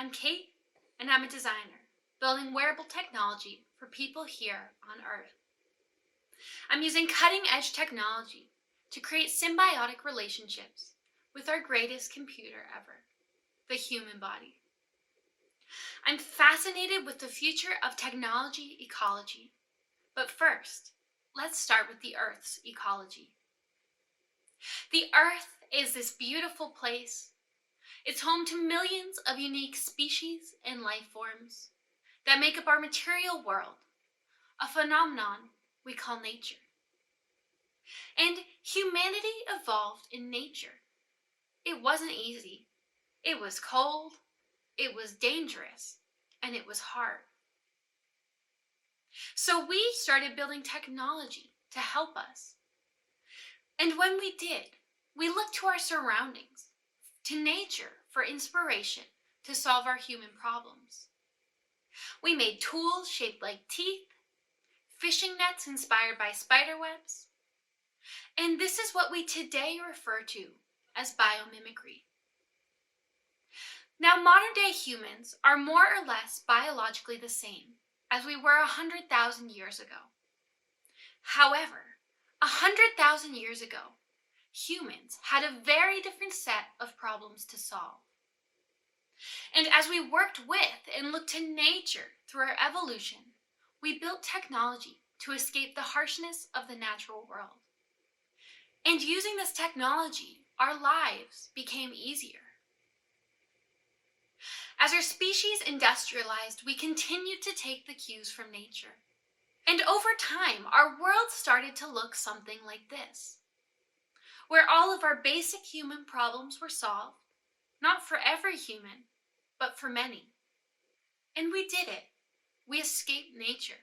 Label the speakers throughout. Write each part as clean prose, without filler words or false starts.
Speaker 1: I'm Kate, and I'm a designer, building wearable technology for people here on Earth. I'm using cutting-edge technology to create symbiotic relationships with our greatest computer ever, the human body. I'm fascinated with the future of technology ecology, but first, let's start with the Earth's ecology. The Earth is this beautiful place. It's home to millions of unique species and life forms that make up our material world, a phenomenon we call nature. And humanity evolved in nature. It wasn't easy. It was cold, it was dangerous, and it was hard. So we started building technology to help us. And when we did, we looked to our surroundings, to nature for inspiration to solve our human problems. We made tools shaped like teeth, fishing nets inspired by spider webs, and this is what we today refer to as biomimicry. Now, modern day humans are more or less biologically the same as we were 100,000 years ago. However, 100,000 years ago, humans had a very different set of problems to solve. And as we worked with and looked to nature through our evolution, we built technology to escape the harshness of the natural world. And using this technology, our lives became easier. As our species industrialized, we continued to take the cues from nature. And over time, our world started to look something like this, where all of our basic human problems were solved, not for every human, but for many. And we did it. We escaped nature.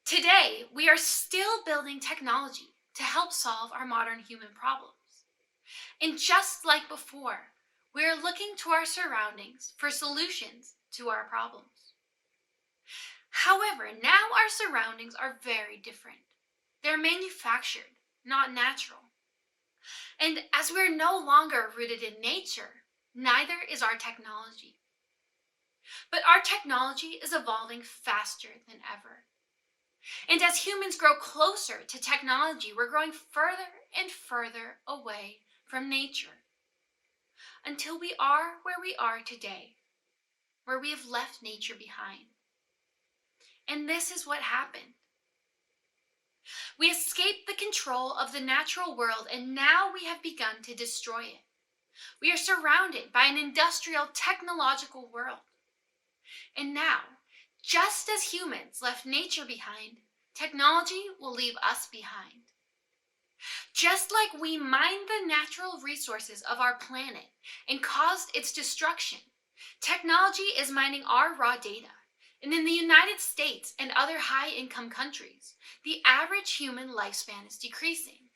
Speaker 1: Today, we are still building technology to help solve our modern human problems. And just like before, we are looking to our surroundings for solutions to our problems. However, now our surroundings are very different. They're manufactured, not natural. And as we're no longer rooted in nature, neither is our technology. But our technology is evolving faster than ever. And as humans grow closer to technology, we're growing further and further away from nature, until we are where we are today, where we have left nature behind. And this is what happened. We escaped the control of the natural world, and now we have begun to destroy it. We are surrounded by an industrial, technological world. And now, just as humans left nature behind, technology will leave us behind. Just like we mined the natural resources of our planet and caused its destruction, technology is mining our raw data. And in the United States and other high-income countries, the average human lifespan is decreasing.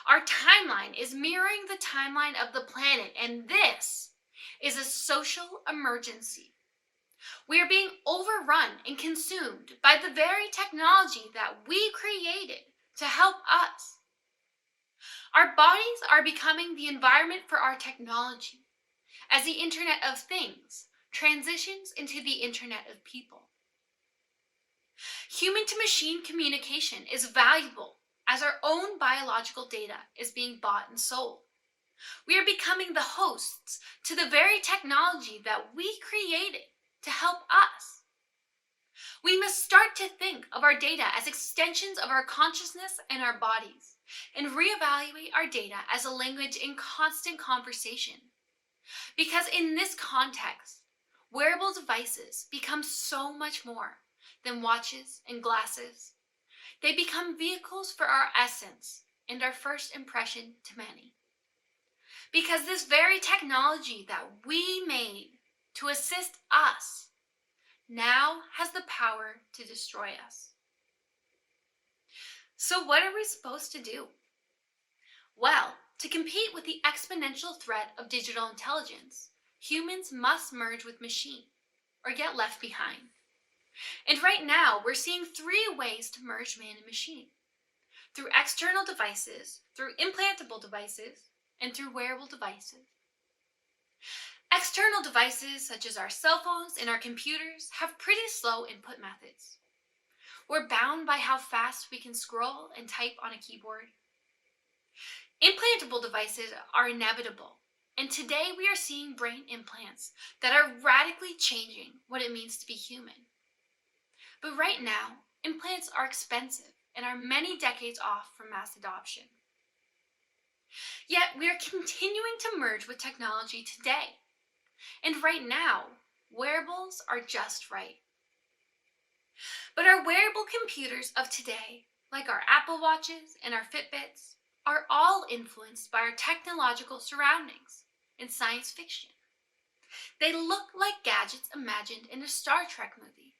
Speaker 1: Our timeline is mirroring the timeline of the planet, and this is a social emergency. We are being overrun and consumed by the very technology that we created to help us. Our bodies are becoming the environment for our technology, as the Internet of Things transitions into the Internet of People. Human-to-machine communication is valuable as our own biological data is being bought and sold. We are becoming the hosts to the very technology that we created to help us. We must start to think of our data as extensions of our consciousness and our bodies, and reevaluate our data as a language in constant conversation. Because in this context, wearable devices become so much more than watches and glasses. They become vehicles for our essence and our first impression to many. Because this very technology that we made to assist us now has the power to destroy us. So what are we supposed to do? Well, to compete with the exponential threat of digital intelligence, humans must merge with machine or get left behind. And right now, we're seeing three ways to merge man and machine: through external devices, through implantable devices, and through wearable devices. External devices such as our cell phones and our computers have pretty slow input methods. We're bound by how fast we can scroll and type on a keyboard. Implantable devices are inevitable, and today we are seeing brain implants that are radically changing what it means to be human. But right now, implants are expensive and are many decades off from mass adoption. Yet we are continuing to merge with technology today. And right now, wearables are just right. But our wearable computers of today, like our Apple Watches and our Fitbits, are all influenced by our technological surroundings in science fiction. They look like gadgets imagined in a Star Trek movie.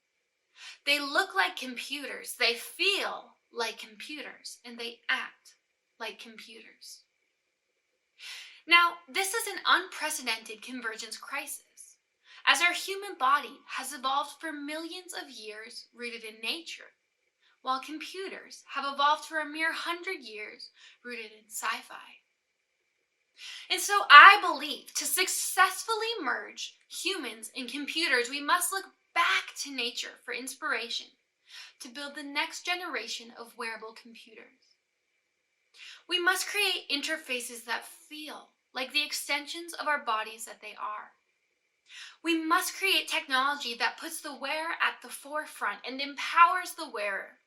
Speaker 1: They look like computers, they feel like computers, and they act like computers. Now, this is an unprecedented convergence crisis, as our human body has evolved for millions of years rooted in nature, while computers have evolved for a mere 100 years rooted in sci-fi. And so I believe to successfully merge humans and computers, we must look back to nature for inspiration to build the next generation of wearable computers. We must create interfaces that feel like the extensions of our bodies that they are. We must create technology that puts the wearer at the forefront and empowers the wearer.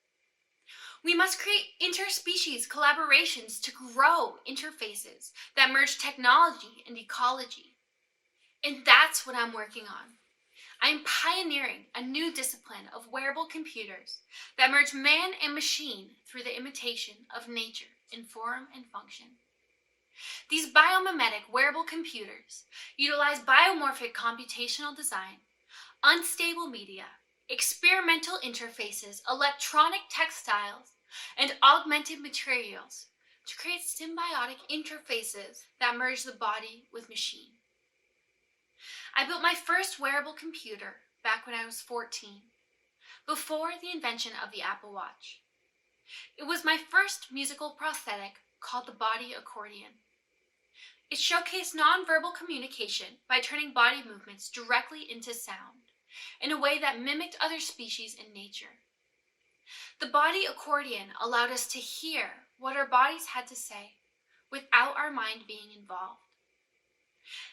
Speaker 1: We must create interspecies collaborations to grow interfaces that merge technology and ecology. And that's what I'm working on. I'm pioneering a new discipline of wearable computers that merge man and machine through the imitation of nature in form and function. These biomimetic wearable computers utilize biomorphic computational design, unstable media, experimental interfaces, electronic textiles, and augmented materials to create symbiotic interfaces that merge the body with machine. I built my first wearable computer back when I was 14, before the invention of the Apple Watch. It was my first musical prosthetic called the body accordion. It showcased nonverbal communication by turning body movements directly into sound in a way that mimicked other species in nature. The body accordion allowed us to hear what our bodies had to say without our mind being involved.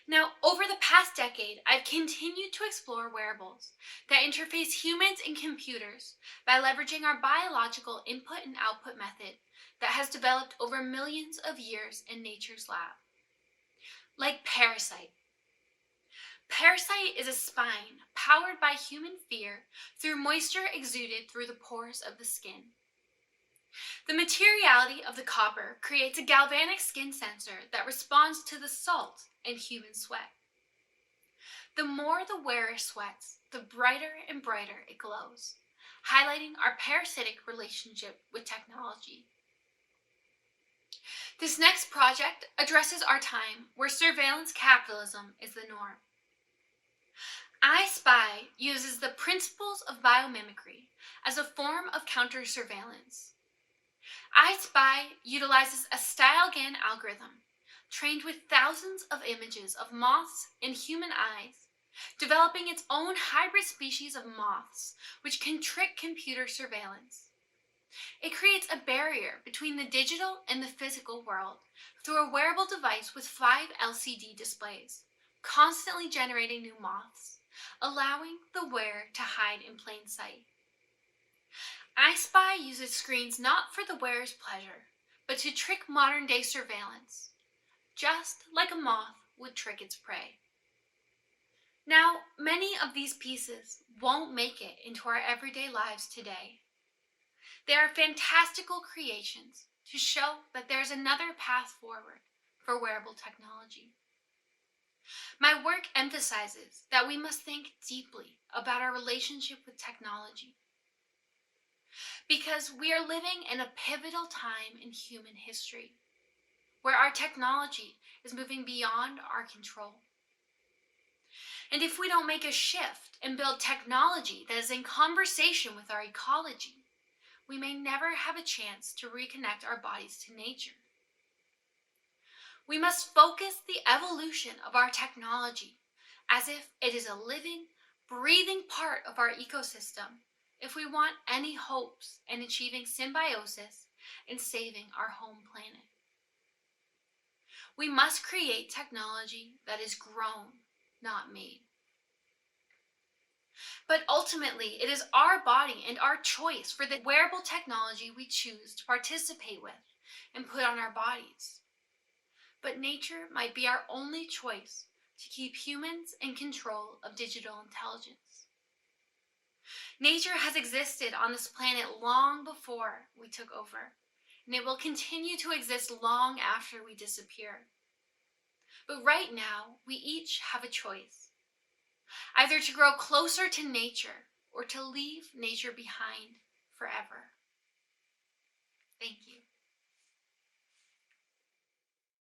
Speaker 1: Now, over the past decade, I've continued to explore wearables that interface humans and computers by leveraging our biological input and output method that has developed over millions of years in nature's lab. Like Parasite. Parasite is a spine powered by human fear through moisture exuded through the pores of the skin. The materiality of the copper creates a galvanic skin sensor that responds to the salt in human sweat. The more the wearer sweats, the brighter and brighter it glows, highlighting our parasitic relationship with technology. This next project addresses our time where surveillance capitalism is the norm. I Spy uses the principles of biomimicry as a form of counter-surveillance. I Spy utilizes a StyleGAN algorithm trained with thousands of images of moths and human eyes, developing its own hybrid species of moths which can trick computer surveillance. It creates a barrier between the digital and the physical world through a wearable device with 5 LCD displays, constantly generating new moths, allowing the wearer to hide in plain sight. I Spy uses screens not for the wearer's pleasure, but to trick modern-day surveillance, just like a moth would trick its prey. Now, many of these pieces won't make it into our everyday lives today. They are fantastical creations to show that there's another path forward for wearable technology. My work emphasizes that we must think deeply about our relationship with technology, because we are living in a pivotal time in human history, where our technology is moving beyond our control. And if we don't make a shift and build technology that is in conversation with our ecology, we may never have a chance to reconnect our bodies to nature. We must focus the evolution of our technology as if it is a living, breathing part of our ecosystem if we want any hopes in achieving symbiosis and saving our home planet. We must create technology that is grown, not made. But ultimately, it is our body and our choice for the wearable technology we choose to participate with and put on our bodies. But nature might be our only choice to keep humans in control of digital intelligence. Nature has existed on this planet long before we took over, and it will continue to exist long after we disappear. But right now, we each have a choice, either to grow closer to nature or to leave nature behind forever. Thank you.